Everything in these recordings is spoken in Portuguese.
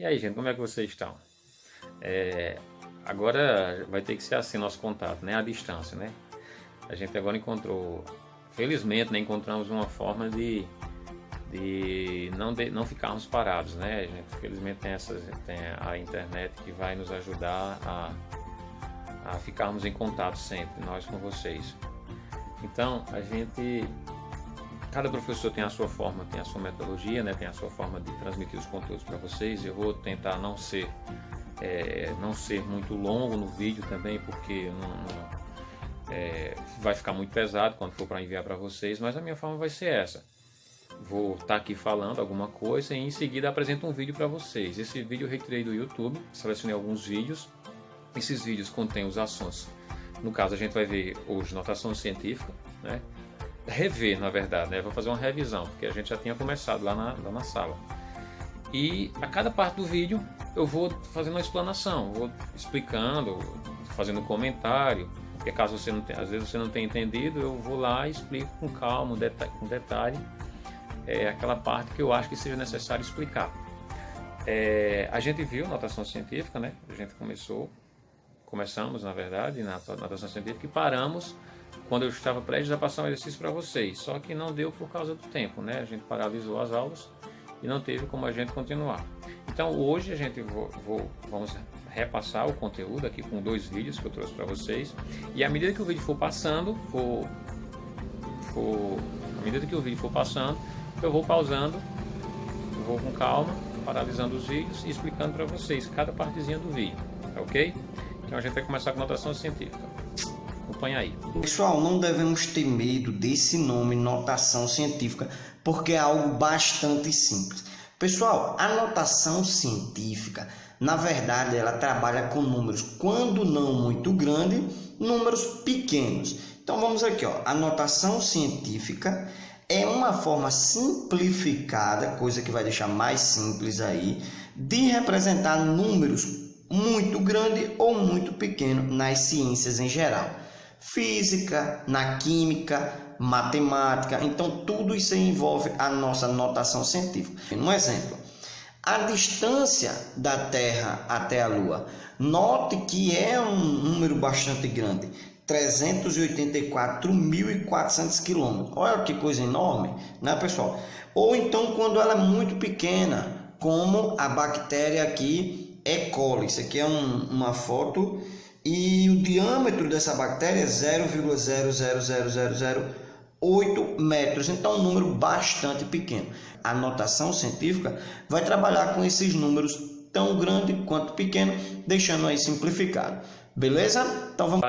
E aí, gente, como é que vocês estão? Agora vai ter que ser assim nosso contato, né? À distância, né? A gente agora encontrou, felizmente, né? Encontramos uma forma de não ficarmos parados, né? A gente, felizmente, tem a internet que vai nos ajudar a ficarmos em contato sempre, nós com vocês. Então, cada professor tem a sua forma, tem a sua metodologia, né? Tem a sua forma de transmitir os conteúdos para vocês. Eu vou tentar não ser muito longo no vídeo também, porque vai ficar muito pesado quando for para enviar para vocês, mas a minha forma vai ser essa. Vou estar aqui falando alguma coisa e em seguida apresento um vídeo para vocês. Esse vídeo eu retirei do YouTube, selecionei alguns vídeos. Esses vídeos contêm os assuntos. No caso, a gente vai ver hoje notação científica, né? Rever, na verdade, né? Vou fazer uma revisão, porque a gente já tinha começado lá na sala. E a cada parte do vídeo eu vou fazendo uma explanação, vou explicando, fazendo um comentário, porque caso você não tenha, às vezes você não tenha entendido, eu vou lá e explico com calma, com detalhe, aquela parte que eu acho que seja necessário explicar. A gente viu notação científica, né? A gente começamos, na verdade, na notação científica e paramos quando eu estava prestes a passar um exercício para vocês, só que não deu por causa do tempo, né? A gente paralisou as aulas e não teve como a gente continuar. Então hoje a gente vamos repassar o conteúdo aqui com 2 vídeos que eu trouxe para vocês, e à medida que o vídeo for passando, eu vou pausando, eu vou com calma, paralisando os vídeos e explicando para vocês cada partezinha do vídeo, ok? Então a gente vai começar com notação científica. Acompanha aí. Pessoal, não devemos ter medo desse nome, notação científica, porque é algo bastante simples. Pessoal, a notação científica, na verdade, ela trabalha com números, quando não muito grandes, números pequenos. Então vamos aqui, ó. A notação científica é uma forma simplificada, coisa que vai deixar mais simples aí, de representar números muito grande ou muito pequeno nas ciências em geral. Física, na química, matemática, então tudo isso envolve a nossa notação científica. Um exemplo, a distância da Terra até a Lua, note que é um número bastante grande, 384.400 quilômetros. Olha que coisa enorme, né, pessoal? Ou então quando ela é muito pequena, como a bactéria aqui, E. coli. Isso aqui é uma foto e o diâmetro dessa bactéria é 0,00008 metros, então é um número bastante pequeno. A notação científica vai trabalhar com esses números tão grande quanto pequeno, deixando aí simplificado. Beleza? Então vamos.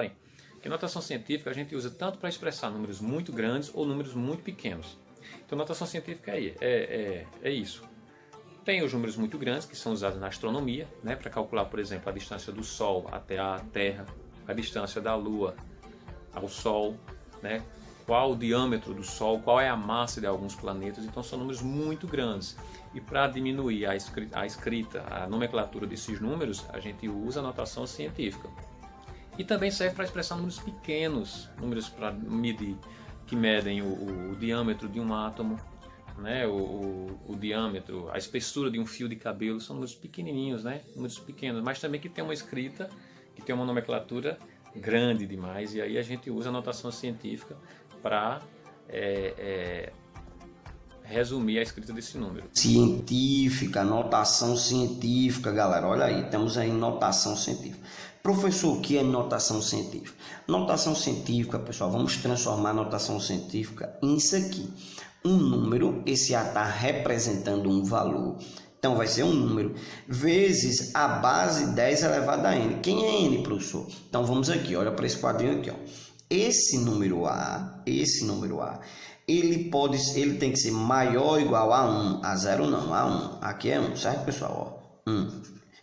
Que notação científica a gente usa tanto para expressar números muito grandes ou números muito pequenos. Então notação científica é isso. Tem os números muito grandes, que são usados na astronomia, né, para calcular, por exemplo, a distância do Sol até a Terra, a distância da Lua ao Sol, né, qual o diâmetro do Sol, qual é a massa de alguns planetas. Então são números muito grandes. E para diminuir a escrita, a nomenclatura desses números, a gente usa a notação científica. E também serve para expressar números pequenos, números para medir, que medem o diâmetro de um átomo, né, o diâmetro, a espessura de um fio de cabelo, são números pequenininhos, né, números pequenos, mas também que tem uma escrita, que tem uma nomenclatura grande demais, e aí a gente usa a notação científica para resumir a escrita desse número. Científica, notação científica, galera, olha aí, temos aí notação científica. Professor, o que é notação científica? Notação científica, pessoal, vamos transformar a notação científica em isso aqui. Um número, esse A está representando um valor, então vai ser um número, vezes a base 10 elevado a n. Quem é n, professor? Então vamos aqui, olha para esse quadrinho aqui, ó. Esse número A, ele tem que ser maior ou igual a 1, a 0 não, a 1, aqui é 1, certo, pessoal? Ó, 1.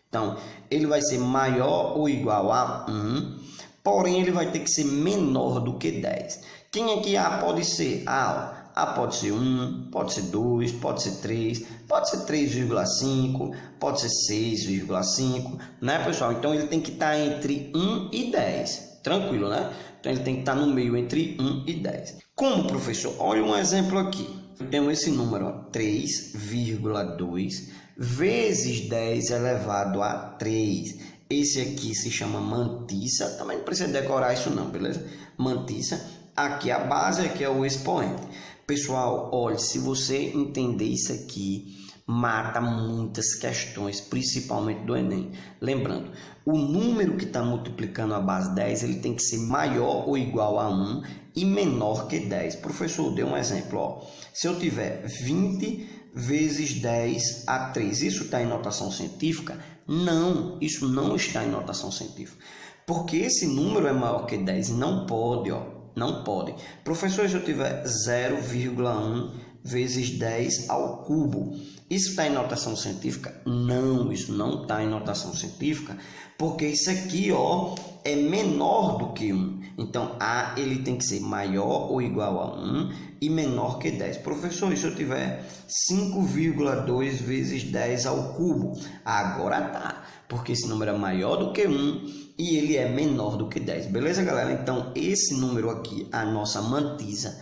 Então, ele vai ser maior ou igual a 1, porém ele vai ter que ser menor do que 10. Quem é que A pode ser? A pode ser 1, pode ser 2, pode ser 3, pode ser 3,5, pode ser 6,5, né, pessoal? Então ele tem que estar entre 1 e 10, tranquilo, né? Então ele tem que estar no meio entre 1 e 10. Como, professor? Olha um exemplo aqui. Eu tenho esse número, ó, 3,2 vezes 10 elevado a 3. Esse aqui se chama mantissa, também não precisa decorar isso não, beleza? Mantissa, aqui a base, aqui é o expoente. Pessoal, olha, se você entender isso aqui, mata muitas questões, principalmente do Enem. Lembrando, o número que está multiplicando a base 10, ele tem que ser maior ou igual a 1 e menor que 10. Professor, dê um exemplo. Ó. Se eu tiver 20 vezes 10 a 3, isso está em notação científica? Não, isso não está em notação científica. Porque esse número é maior que 10 e não pode, ó. Não pode. Professor, se eu tiver 0,1 vezes 10 ao cubo, isso está em notação científica? Não, isso não está em notação científica, porque isso aqui, ó, é menor do que 1. Então, A ele tem que ser maior ou igual a 1 e menor que 10. Professor, e se eu tiver 5,2 vezes 10 ao cubo? Agora tá, porque esse número é maior do que 1 e ele é menor do que 10. Beleza, galera? Então, esse número aqui, a nossa mantissa,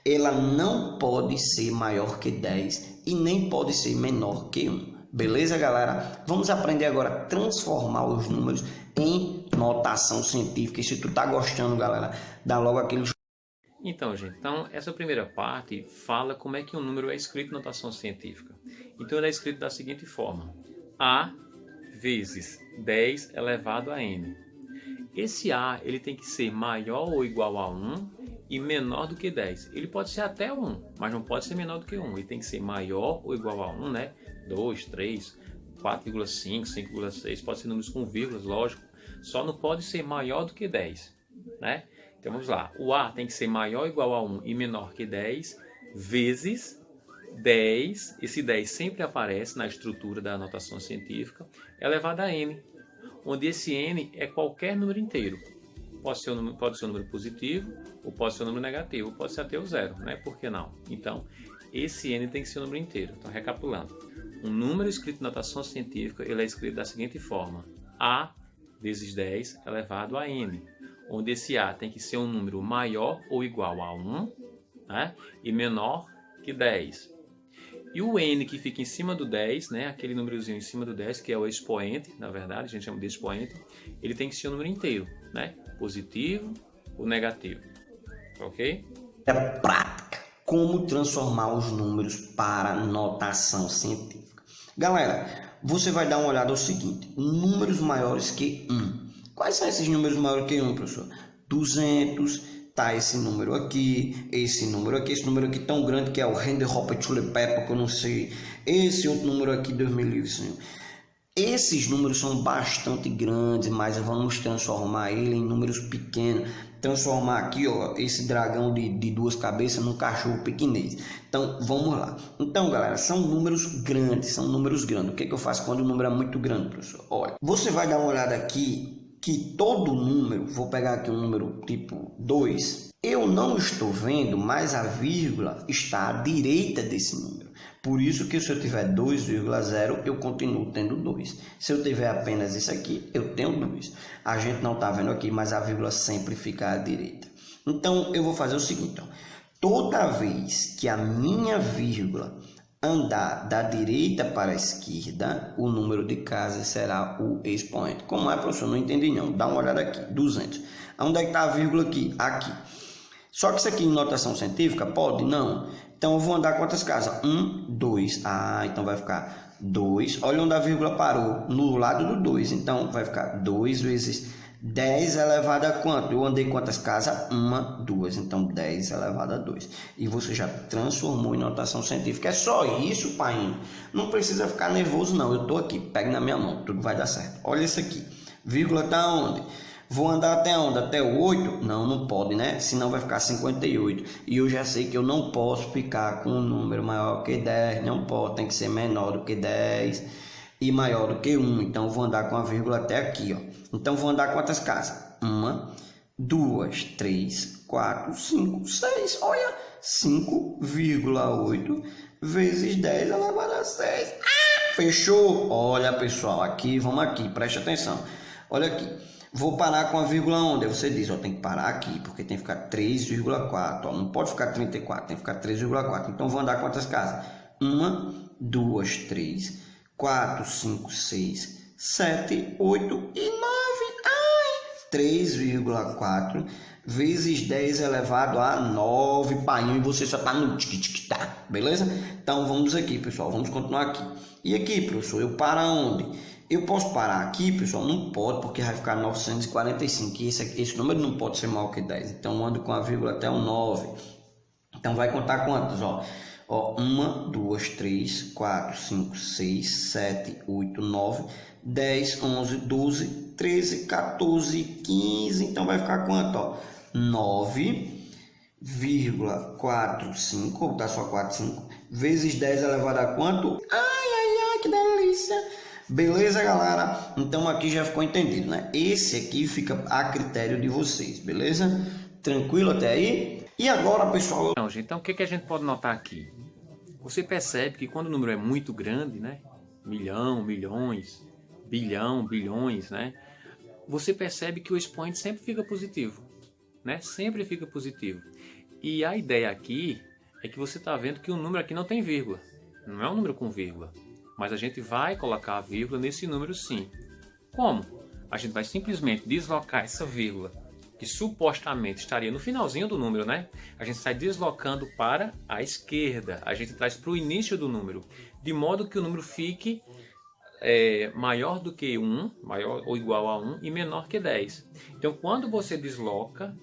ela não pode ser maior que 10 e nem pode ser menor que 1. Beleza, galera? Vamos aprender agora a transformar os números em notação científica. E se tu tá gostando, galera, dá logo aquele... Então, gente, essa primeira parte fala como é que um número é escrito em notação científica. Então, ele é escrito da seguinte forma: A vezes 10 elevado a N. Esse A ele tem que ser maior ou igual a 1 e menor do que 10. Ele pode ser até 1, mas não pode ser menor do que 1. Ele tem que ser maior ou igual a 1, né? 2, 3, 4,5, 5,6. Pode ser números com vírgulas, lógico. Só não pode ser maior do que 10, né? Então vamos lá. O A tem que ser maior ou igual a 1 e menor que 10 vezes 10. Esse 10 sempre aparece na estrutura da notação científica, elevado a N, onde esse N é qualquer número inteiro. Pode ser um número positivo, ou pode ser um número negativo, ou pode ser até o zero, né? Por que não? Então, esse N tem que ser um número inteiro. Então, recapitulando. Um número escrito em notação científica, ele é escrito da seguinte forma: A vezes 10 elevado a N, onde esse A tem que ser um número maior ou igual a 1, né? E menor que 10. E o N que fica em cima do 10, né? Aquele númerozinho em cima do 10, que é o expoente, na verdade, a gente chama de expoente, ele tem que ser um número inteiro, né? Positivo ou negativo, ok? É prática. Como transformar os números para notação científica. Galera, você vai dar uma olhada ao seguinte: números maiores que 1. Quais são esses números maiores que 1, professor? 200, tá esse número aqui, esse número aqui tão grande que é o Render Hopper Chili Pepper, que eu não sei, esse outro número aqui, Deus me livre, Senhor. Esses números são bastante grandes, mas vamos transformar ele em números pequenos. Transformar aqui, ó, esse dragão de duas cabeças num cachorro pequenês. Então, vamos lá. Então, galera, são números grandes, O que eu faço quando o número é muito grande, professor? Olha, você vai dar uma olhada aqui, que todo número, vou pegar aqui um número tipo 2, eu não estou vendo, mas a vírgula está à direita desse número. Por isso que se eu tiver 2,0, eu continuo tendo 2. Se eu tiver apenas isso aqui, eu tenho 2. A gente não está vendo aqui, mas a vírgula sempre fica à direita. Então, eu vou fazer o seguinte. Ó. Toda vez que a minha vírgula andar da direita para a esquerda, o número de casa será o expoente. Como é, professor? Não entendi não. Dá uma olhada aqui. 200. Onde é que está a vírgula aqui? Aqui. Só que isso aqui em notação científica pode? Não. Então eu vou andar quantas casas? 1, 2. Ah, então vai ficar 2. Olha onde a vírgula parou. No lado do 2. Então vai ficar 2 vezes 10 elevado a quanto? Eu andei quantas casas? 1, 2. Então 10 elevado a 2. E você já transformou em notação científica. É só isso, pai. Não precisa ficar nervoso, não. Eu estou aqui. Pegue na minha mão. Tudo vai dar certo. Olha isso aqui. Vírgula está onde? Vou andar até onde? Até o 8? Não, não pode, né? Senão vai ficar 58. E eu já sei que eu não posso ficar com um número maior que 10. Não pode, tem que ser menor do que 10 e maior do que 1. Então, vou andar com a vírgula até aqui, ó. Então, vou andar quantas casas? 1, 2, 3, 4, 5, 6. Olha, 5,8 vezes 10 elevado a 6. Ah, fechou? Olha, pessoal, aqui, vamos aqui, preste atenção. Olha aqui. Vou parar com a vírgula onde? Você diz, ó, tem que parar aqui, porque tem que ficar 3,4. Não pode ficar 34, tem que ficar 3,4. Então, vou andar quantas casas? 1, 2, 3, 4, 5, 6, 7, 8 e 9. Ai! 3,4 vezes 10 elevado a 9, pai, e você só tá no tic-tic-tá, beleza? Então vamos aqui, pessoal, vamos continuar aqui. E aqui, professor, eu paro onde? Eu posso parar aqui, pessoal? Não pode, porque vai ficar 945, e esse número não pode ser maior que 10, então eu ando com a vírgula até o 9. Então vai contar quantos, ó? 1, 2, 3, 4, 5, 6, 7, 8, 9, 10, 11, 12, 13, 14, 15. Então vai ficar quanto, ó? 9,45, ou tá só 45, vezes 10 elevado a quanto? Ai, que delícia! Beleza, galera? Então aqui já ficou entendido, né? Esse aqui fica a critério de vocês, beleza? Tranquilo até aí? E agora, pessoal... Então, gente, o que a gente pode notar aqui? Você percebe que quando o número é muito grande, né? Milhão, milhões, bilhão, bilhões, né? Você percebe que o expoente sempre fica positivo, né? Sempre fica positivo. E a ideia aqui é que você está vendo que o número aqui não tem vírgula. Não é um número com vírgula. Mas a gente vai colocar a vírgula nesse número sim. Como? A gente vai simplesmente deslocar essa vírgula, que supostamente estaria no finalzinho do número, né? A gente sai deslocando para a esquerda. A gente traz para o início do número, de modo que o número fique maior do que 1, maior ou igual a 1 e menor que 10. Então, quando você desloca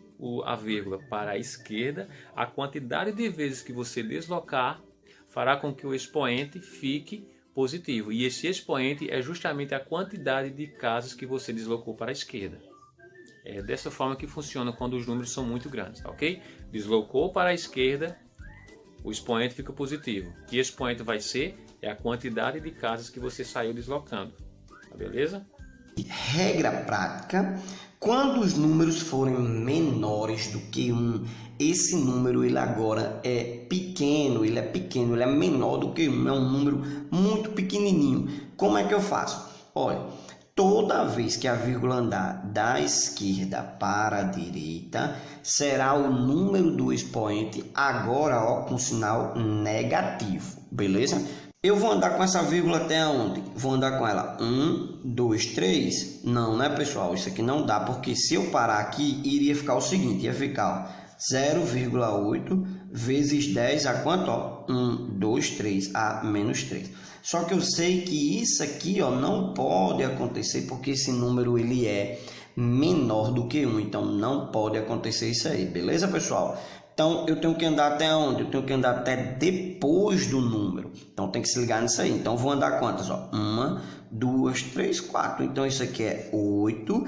a vírgula para a esquerda, a quantidade de vezes que você deslocar fará com que o expoente fique positivo. E esse expoente é justamente a quantidade de casas que você deslocou para a esquerda. É dessa forma que funciona quando os números são muito grandes, tá ok? Deslocou para a esquerda, o expoente fica positivo. Que expoente vai ser? É a quantidade de casas que você saiu deslocando, tá beleza? Regra prática, quando os números forem menores do que 1, esse número ele agora é pequeno, ele é menor do que 1, é um número muito pequenininho. Como é que eu faço? Olha, toda vez que a vírgula andar da esquerda para a direita, será o número do expoente agora, ó, com sinal negativo, beleza? Eu vou andar com essa vírgula até onde? Vou andar com ela 1, 2, 3? Não, né, pessoal? Isso aqui não dá, porque se eu parar aqui, iria ficar o seguinte, ia ficar 0,8 vezes 10 a quanto? Ó? 1, 2, 3, a menos 3. Só que eu sei que isso aqui, ó, não pode acontecer, porque esse número ele é menor do que 1, então não pode acontecer isso aí, beleza, pessoal? Então, eu tenho que andar até onde? Eu tenho que andar até depois do número. Então, tem que se ligar nisso aí. Então, vou andar quantas? 1, 2, 3, 4. Então, isso aqui é 8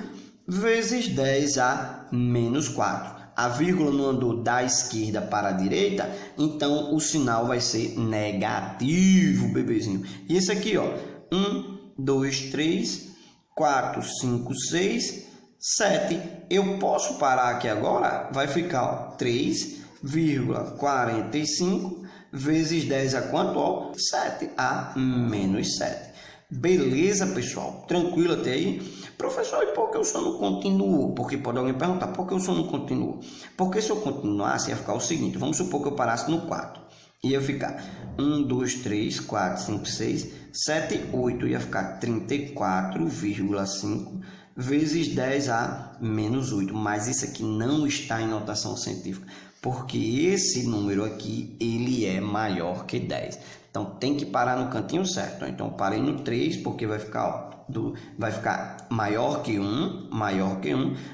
vezes 10 a menos 4. A vírgula não andou da esquerda para a direita, então o sinal vai ser negativo, bebezinho. E esse aqui, ó, 1, 2, 3, 4, 5, 6, 7. Eu posso parar aqui agora? Vai ficar, ó, 3,45 vezes 10 a quanto? Ó, 7 a menos 7. Beleza, pessoal? Tranquilo até aí? Professor, e por que o som não continuou? Porque pode alguém perguntar, por que o som não continuou? Porque se eu continuasse, ia ficar o seguinte, vamos supor que eu parasse no 4. Ia ficar 1, 2, 3, 4, 5, 6, 7, 8. Ia ficar 34,5 vezes 10 a menos 8. Mas isso aqui não está em notação científica, porque esse número aqui, ele é maior que 10. Então, tem que parar no cantinho certo. Então, parei no 3, porque vai ficar, ó, vai ficar maior que 1,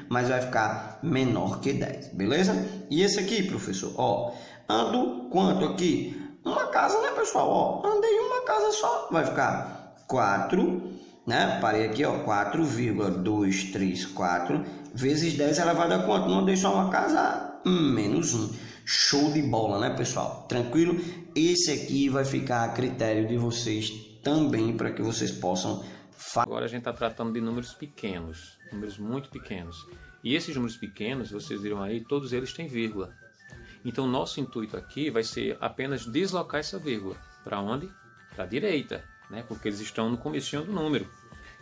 mas vai ficar menor que 10, beleza? E esse aqui, professor, ó, ando quanto aqui? Uma casa, né, pessoal? Ó, andei uma casa só, vai ficar 4, né? Parei aqui, ó, 4,234 vezes 10 elevado a quanto? Não andei só uma casa, menos 1. Show de bola, né, pessoal? Tranquilo? Esse aqui vai ficar a critério de vocês também, para que vocês possam... Agora a gente está tratando de números pequenos, números muito pequenos. E esses números pequenos, vocês viram aí, todos eles têm vírgula. Então, nosso intuito aqui vai ser apenas deslocar essa vírgula. Para onde? Para a direita, né? Porque eles estão no comecinho do número.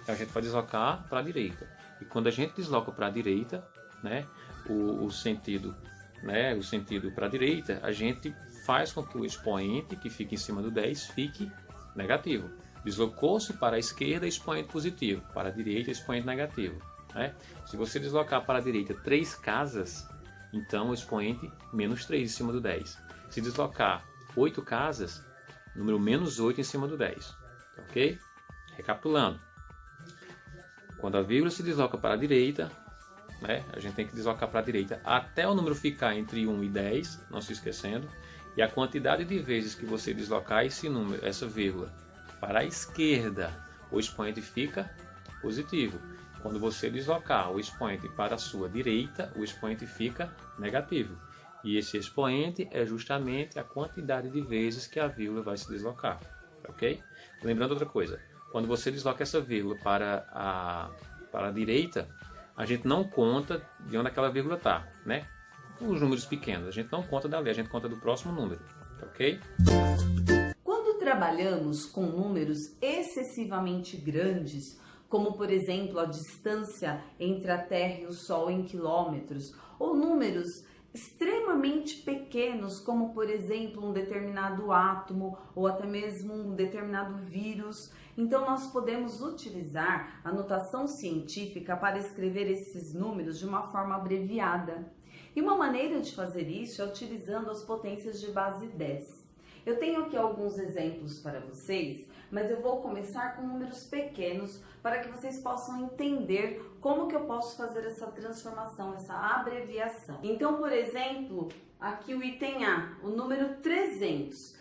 Então, a gente vai deslocar para a direita. E quando a gente desloca para a direita, né, o sentido para a direita, a gente faz com que o expoente que fica em cima do 10 fique negativo. Deslocou-se para a esquerda, expoente positivo. Para a direita, expoente negativo. Né? Se você deslocar para a direita 3 casas, então o expoente menos 3 em cima do 10. Se deslocar 8 casas, número menos 8 em cima do 10. Ok? Recapitulando. Quando a vírgula se desloca para a direita, né, a gente tem que deslocar para a direita até o número ficar entre 1 e 10, não se esquecendo. E a quantidade de vezes que você deslocar esse número, essa vírgula, para a esquerda, o expoente fica positivo. Quando você deslocar o expoente para a sua direita, o expoente fica negativo. E esse expoente é justamente a quantidade de vezes que a vírgula vai se deslocar. Ok? Lembrando outra coisa, quando você desloca essa vírgula para a direita, a gente não conta de onde aquela vírgula está, né? Os números pequenos, a gente não conta dali, a gente conta do próximo número, ok? Quando trabalhamos com números excessivamente grandes, como por exemplo a distância entre a Terra e o Sol em quilômetros, ou números extremamente pequenos, como por exemplo um determinado átomo ou até mesmo um determinado vírus, então nós podemos utilizar a notação científica para escrever esses números de uma forma abreviada. E uma maneira de fazer isso é utilizando as potências de base 10. Eu tenho aqui alguns exemplos para vocês, mas eu vou começar com números pequenos para que vocês possam entender como que eu posso fazer essa transformação, essa abreviação. Então, por exemplo, aqui o item A, o número 300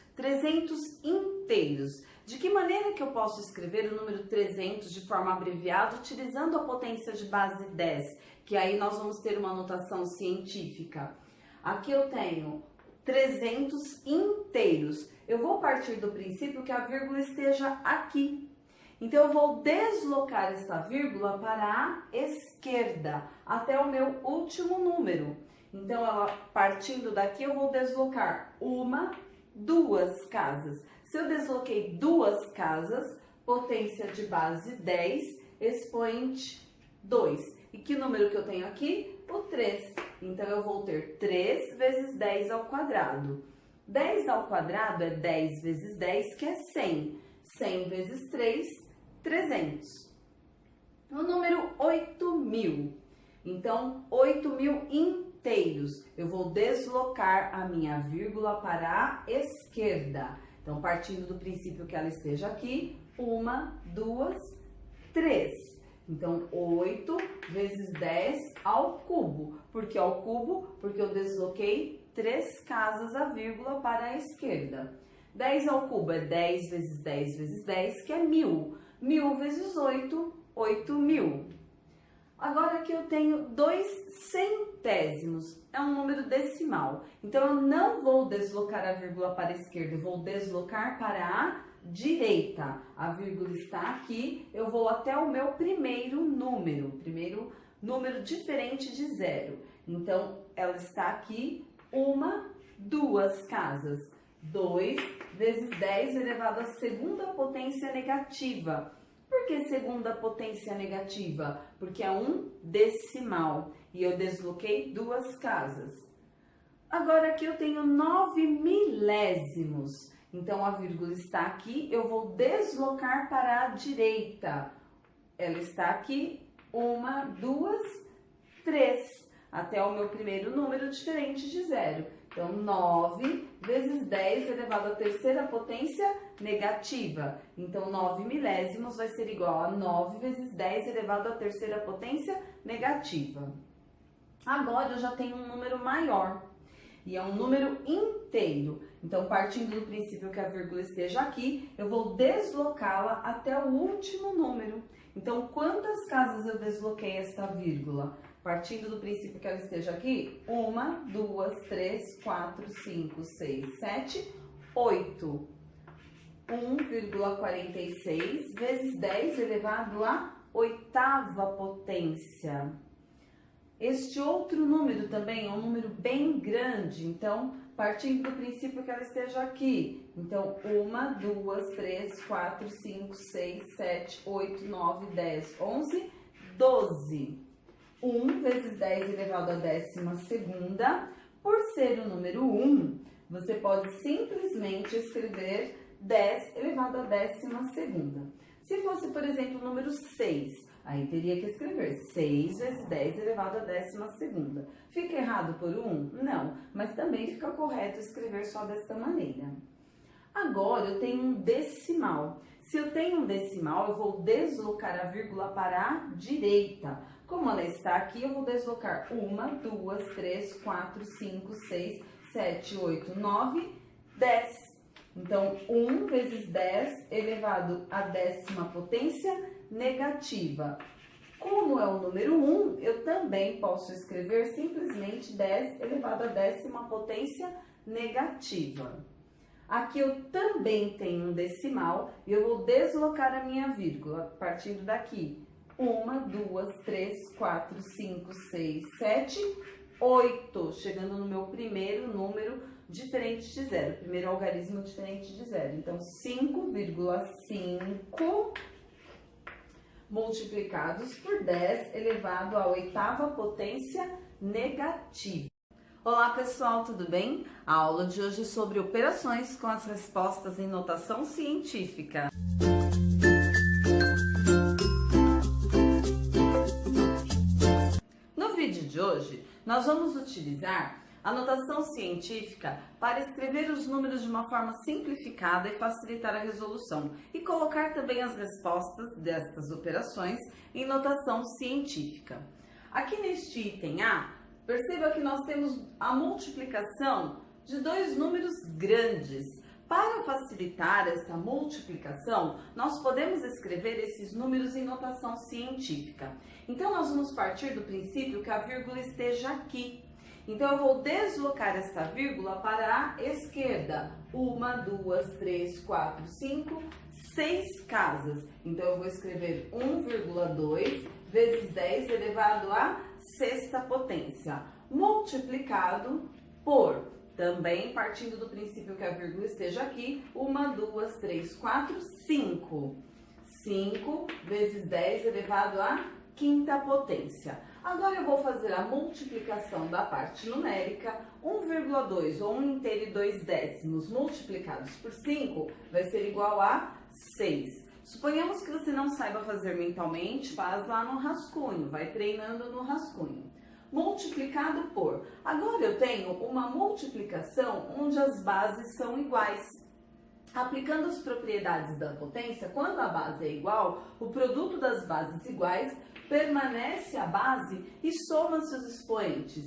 inteiros. De que maneira que eu posso escrever o número 300 de forma abreviada utilizando a potência de base 10? Que aí nós vamos ter uma notação científica. Aqui eu tenho 300 inteiros. Eu vou partir do princípio que a vírgula esteja aqui. Então, eu vou deslocar esta vírgula para a esquerda, até o meu último número. Então, partindo daqui, eu vou deslocar 1, 2 casas. Se eu desloquei 2 casas, potência de base 10, expoente 2. E que número que eu tenho aqui? O 3. Então, eu vou ter 3 vezes 10 ao quadrado. 10 ao quadrado é 10 vezes 10, que é 100. 100 vezes 3, 300. O número 8.000. Então, 8.000 inteiros. Eu vou deslocar a minha vírgula para a esquerda. Então, partindo do princípio que ela esteja aqui, 1, 2, 3. Então, 8 vezes 10 ao cubo. Por que ao cubo? Porque eu desloquei 3 casas a vírgula para a esquerda. 10 ao cubo é 10 vezes 10 vezes 10, que é 1.000. 1.000 vezes 8, 8.000. Agora aqui eu tenho 2 centésimos. É um número decimal. Então, eu não vou deslocar a vírgula para a esquerda, eu vou deslocar para a direita. A vírgula está aqui, eu vou até o meu primeiro número diferente de 0. Então, ela está aqui, 1, 2 casas. 2 vezes 10 elevado à segunda potência negativa. Por que segunda potência negativa? Porque é um decimal e eu desloquei 2 casas. Agora aqui eu tenho 9 milésimos. Então, a vírgula está aqui, eu vou deslocar para a direita. Ela está aqui, 1, 2, 3, até o meu primeiro número diferente de 0. Então, 9 vezes 10 elevado à terceira potência negativa. Então, 9 milésimos vai ser igual a 9 vezes 10 elevado à terceira potência negativa. Agora, eu já tenho um número maior. E é um número inteiro. Então, partindo do princípio que a vírgula esteja aqui, eu vou deslocá-la até o último número. Então, quantas casas eu desloquei esta vírgula? Partindo do princípio que ela esteja aqui, 1, 2, 3, 4, 5, 6, 7, 8. 1,46 vezes 10 elevado à oitava potência. Este outro número também é um número bem grande, então, partindo do princípio que ela esteja aqui. Então, 1, 2, 3, 4, 5, 6, 7, 8, 9, 10, 11, 12. 1 vezes 10 elevado à 12ª. Por ser o número 1, você pode simplesmente escrever 10 elevado à 12ª. Se fosse, por exemplo, o número 6, aí teria que escrever 6 vezes 10 elevado à 12ª. Fica errado por 1? Não, mas também fica correto escrever só desta maneira. Agora eu tenho um decimal. Se eu tenho um decimal, eu vou deslocar a vírgula para a direita. Como ela está aqui, eu vou deslocar 1, 2, 3, 4, 5, 6, 7, 8, 9, 10. Então, 1 vezes 10 elevado à 10ª potência negativa. Como é o número 1, eu também posso escrever simplesmente 10 elevado à 10ª potência negativa. Aqui eu também tenho um decimal e eu vou deslocar a minha vírgula, partindo daqui. 1, 2, 3, 4, 5, 6, 7, 8, chegando no meu primeiro número diferente de zero, primeiro algarismo diferente de zero. Então, 5,5 multiplicados por 10 elevado à 8ª potência negativa. Olá pessoal, tudo bem? A aula de hoje é sobre operações com as respostas em notação científica. No vídeo de hoje, nós vamos utilizar a notação científica para escrever os números de uma forma simplificada e facilitar a resolução e colocar também as respostas destas operações em notação científica. Aqui neste item A, perceba que nós temos a multiplicação de dois números grandes. Para facilitar esta multiplicação, nós podemos escrever esses números em notação científica. Então, nós vamos partir do princípio que a vírgula esteja aqui. Então, eu vou deslocar esta vírgula para a esquerda. 1, 2, 3, 4, 5, 6 casas. Então, eu vou escrever 1,2 vezes 10 elevado à 6ª potência, multiplicado por, também partindo do princípio que a vírgula esteja aqui, 1, 2, 3, 4, 5. 5 vezes 10 elevado à 5ª potência. Agora eu vou fazer a multiplicação da parte numérica. 1,2 ou 1 inteiro e 2 décimos multiplicados por 5 vai ser igual a 6. Suponhamos que você não saiba fazer mentalmente, faz lá no rascunho, vai treinando no rascunho. Multiplicado por. Agora eu tenho uma multiplicação onde as bases são iguais. Aplicando as propriedades da potência, quando a base é igual, o produto das bases iguais permanece a base e soma-se os expoentes.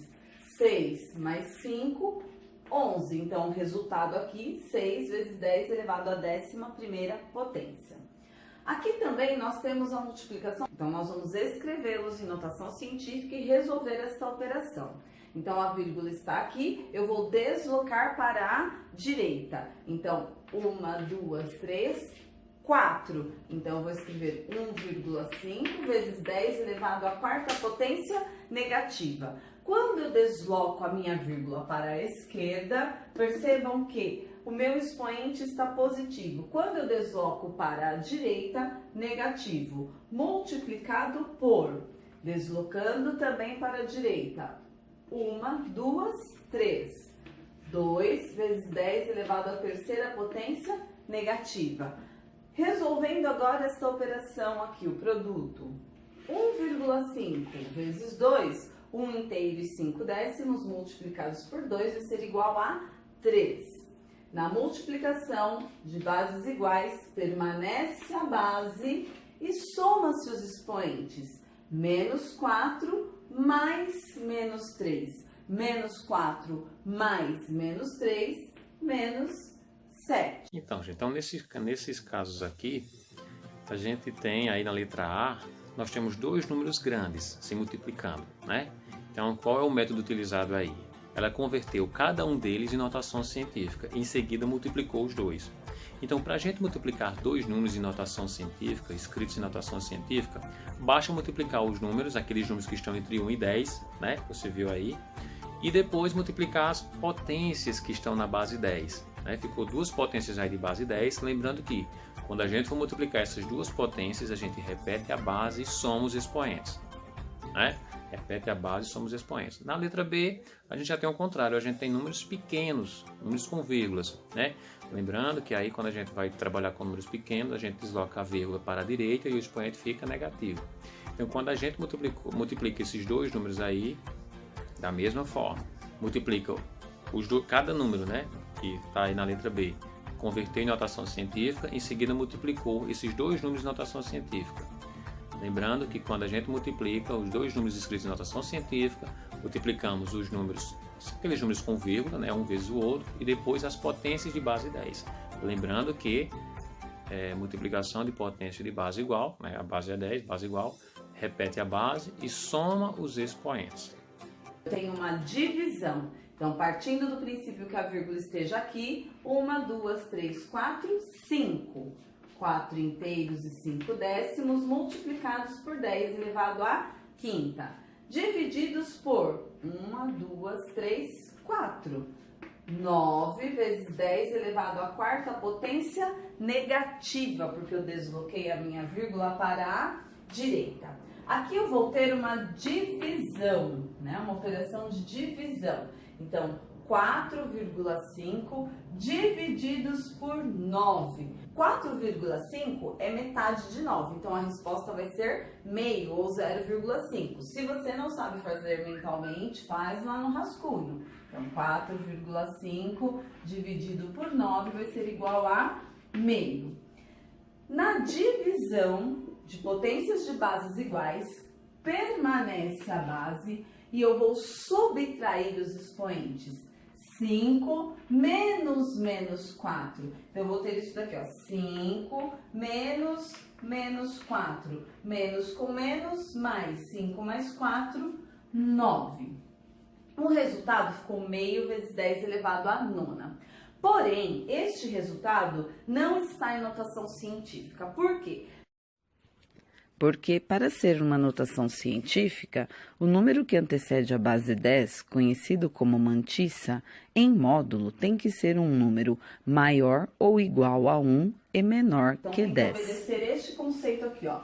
6 mais 5, 11. Então, o resultado aqui, 6 vezes 10 elevado à 11ª potência. Aqui também nós temos a multiplicação, então nós vamos escrevê-los em notação científica e resolver esta operação. Então a vírgula está aqui, eu vou deslocar para a direita. Então 1, 2, 3, 4. Então eu vou escrever 1,5 vezes 10 elevado à 4ª potência negativa. Quando eu desloco a minha vírgula para a esquerda, percebam que o meu expoente está positivo. Quando eu desloco para a direita, negativo. Multiplicado por, deslocando também para a direita. 1, 2, 3. 2 vezes 10 elevado à 3ª potência negativa. Resolvendo agora esta operação aqui, o produto. 1,5 vezes 2, 1 inteiro e 5 décimos multiplicados por 2 vai ser igual a 3. Na multiplicação de bases iguais, permanece a base e soma-se os expoentes. Menos 4 mais menos 3. Menos 4 mais menos 3, menos 7. Então, gente, nesses casos aqui, a gente tem aí na letra A, nós temos dois números grandes se multiplicando, né? Então, qual é o método utilizado aí? Ela converteu cada um deles em notação científica e em seguida multiplicou os dois. Então, para a gente multiplicar dois números em notação científica, escritos em notação científica, basta multiplicar os números, aqueles números que estão entre 1 e 10, né? Você viu aí. E depois multiplicar as potências que estão na base 10. Né? Ficou duas potências aí de base 10. Lembrando que quando a gente for multiplicar essas duas potências, a gente repete a base e soma os expoentes. Né? repete a base e soma os expoentes. Na letra B, a gente já tem o contrário, a gente tem números pequenos, números com vírgulas, né? Lembrando que aí quando a gente vai trabalhar com números pequenos, a gente desloca a vírgula para a direita e o expoente fica negativo. Então quando a gente multiplica esses dois números aí, da mesma forma, multiplica cada número, né, que está aí na letra B, converteu em notação científica, em seguida multiplicou esses dois números em notação científica. Lembrando que quando a gente multiplica os dois números escritos em notação científica, multiplicamos os números, aqueles números com vírgula, né, um vezes o outro, e depois as potências de base 10. Lembrando que multiplicação de potência de base igual, né, a base é 10, base igual, repete a base e soma os expoentes. Tem uma divisão. Então, partindo do princípio que a vírgula esteja aqui, 1, 2, 3, 4, 5. 4 inteiros e 5 décimos multiplicados por 10 elevado à quinta. Divididos por 1, 2, 3, 4. 9 vezes 10 elevado à quarta potência negativa, porque eu desloquei a minha vírgula para a direita. Aqui eu vou ter uma divisão, né? Uma operação de divisão. Então, 4,5 divididos por 9. 4,5 é metade de 9, então a resposta vai ser meio ou 0,5. Se você não sabe fazer mentalmente, faz lá no rascunho. Então, 4,5 dividido por 9 vai ser igual a meio. Na divisão de potências de bases iguais, permanece a base e eu vou subtrair os expoentes. 5 menos 4. Então, eu vou ter isso daqui, ó. 5 menos 4. Menos com menos, mais 5 mais 4, 9. O resultado ficou meio vezes 10 elevado à nona. Porém, este resultado não está em notação científica. Por quê? Porque, para ser uma notação científica, o número que antecede a base 10, conhecido como mantissa, em módulo tem que ser um número maior ou igual a 1 e menor que 10. Então, tem que obedecer este conceito aqui, ó.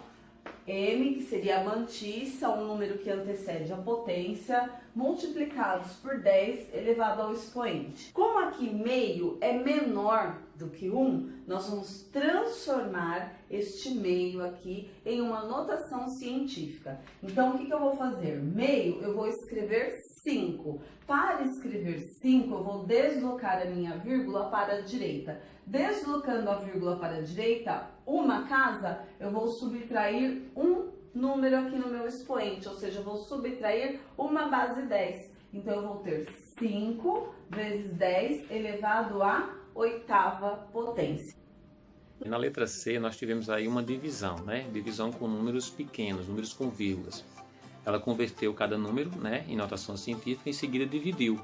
M, que seria a mantissa, um número que antecede a potência, multiplicados por 10 elevado ao expoente. Como aqui meio é menor do que 1, nós vamos transformar este meio aqui em uma notação científica. Então, o que eu vou fazer? Meio, eu vou escrever 5. Para escrever 5, eu vou deslocar a minha vírgula para a direita. Deslocando a vírgula para a direita, uma casa, eu vou subtrair um número aqui no meu expoente, ou seja, eu vou subtrair uma base 10. Então, eu vou ter 5 vezes 10 elevado à oitava potência. E na letra C, nós tivemos aí uma divisão, né? Divisão com números pequenos, números com vírgulas. Ela converteu cada número, né, em notação científica e em seguida dividiu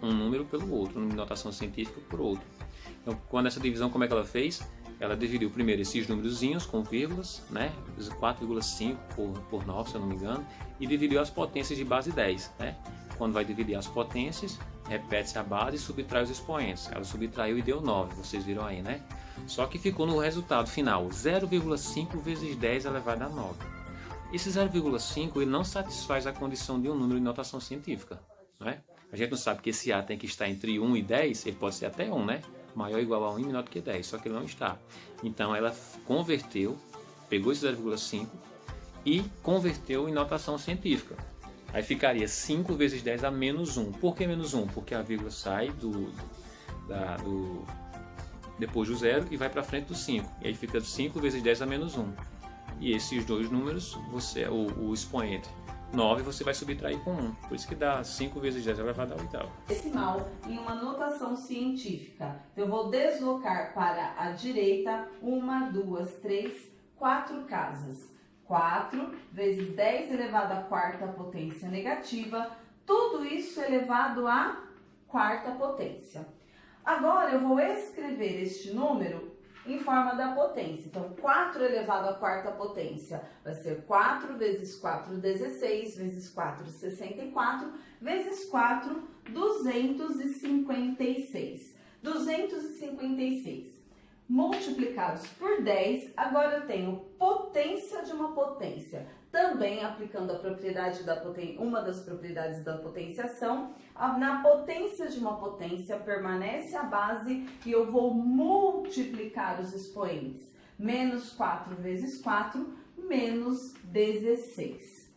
um número pelo outro, um de notação científica por outro. Então, quando essa divisão, como é que ela fez? Ela dividiu primeiro esses númerozinhos com vírgulas, né? 4,5 por 9, se eu não me engano, e dividiu as potências de base 10, né? Quando vai dividir as potências, repete-se a base e subtrai os expoentes. Ela subtraiu e deu 9, vocês viram aí, né? Só que ficou no resultado final, 0,5 vezes 10 elevado a 9. Esse 0,5 ele não satisfaz a condição de um número de notação científica, né? A gente não sabe que esse A tem que estar entre 1 e 10, ele pode ser até 1, né? Maior ou igual a 1 e menor do que 10, só que ele não está. Então ela converteu, pegou esse 0,5 e converteu em notação científica. Aí ficaria 5 vezes 10 a menos 1. Por que menos 1? Porque a vírgula sai depois do 0 e vai para frente do 5. E aí fica 5 vezes 10 a menos 1. E esses dois números, o expoente 9 você vai subtrair com 1. Por isso que dá 5 vezes 10 elevado à oitava. Decimal em uma notação científica. Eu vou deslocar para a direita 1, 2, 3, 4 casas. 4 vezes 10 elevado à quarta potência negativa. Tudo isso elevado à quarta potência. Agora eu vou escrever este número em forma da potência. Então, 4 elevado à quarta potência vai ser 4 vezes 4, 16, vezes 4, 64, vezes 4, 256. 256. multiplicados por 10, agora eu tenho potência de uma potência. Também aplicando a propriedade da uma das propriedades da potenciação, na potência de uma potência permanece a base e eu vou multiplicar os expoentes. Menos 4 vezes 4, menos 16.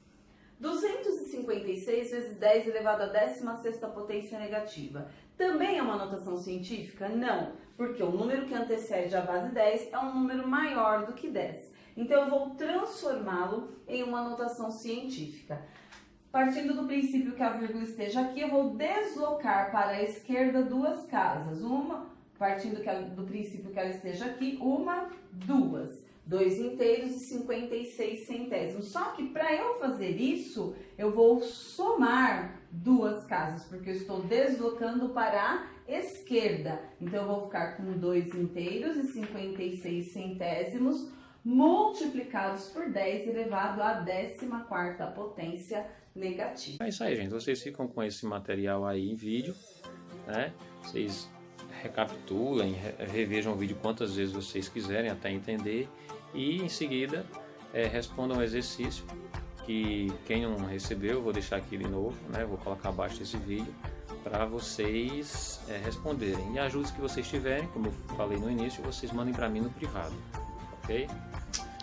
256 vezes 10 elevado à 16ª potência negativa. Também é uma notação científica? Não, porque o número que antecede a base 10 é um número maior do que 10. Então, eu vou transformá-lo em uma notação científica. Partindo do princípio que a vírgula esteja aqui, eu vou deslocar para a esquerda duas casas. Partindo do princípio que ela esteja aqui, 2. 2 inteiros e 56 centésimos. Só que para eu fazer isso, eu vou somar duas casas, porque eu estou deslocando para a esquerda. Então, eu vou ficar com 2 inteiros e 56 centésimos multiplicados por 10 elevado à 14ª potência negativa. É isso aí, gente. Vocês ficam com esse material aí em vídeo, né? Vocês recapitulem, revejam o vídeo quantas vezes vocês quiserem até entender e em seguida respondam o exercício que quem não recebeu, eu vou deixar aqui de novo, né? Vou colocar abaixo desse vídeo para vocês responderem. E ajudas que vocês tiverem, como eu falei no início, vocês mandem para mim no privado, ok?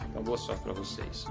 Então boa sorte para vocês.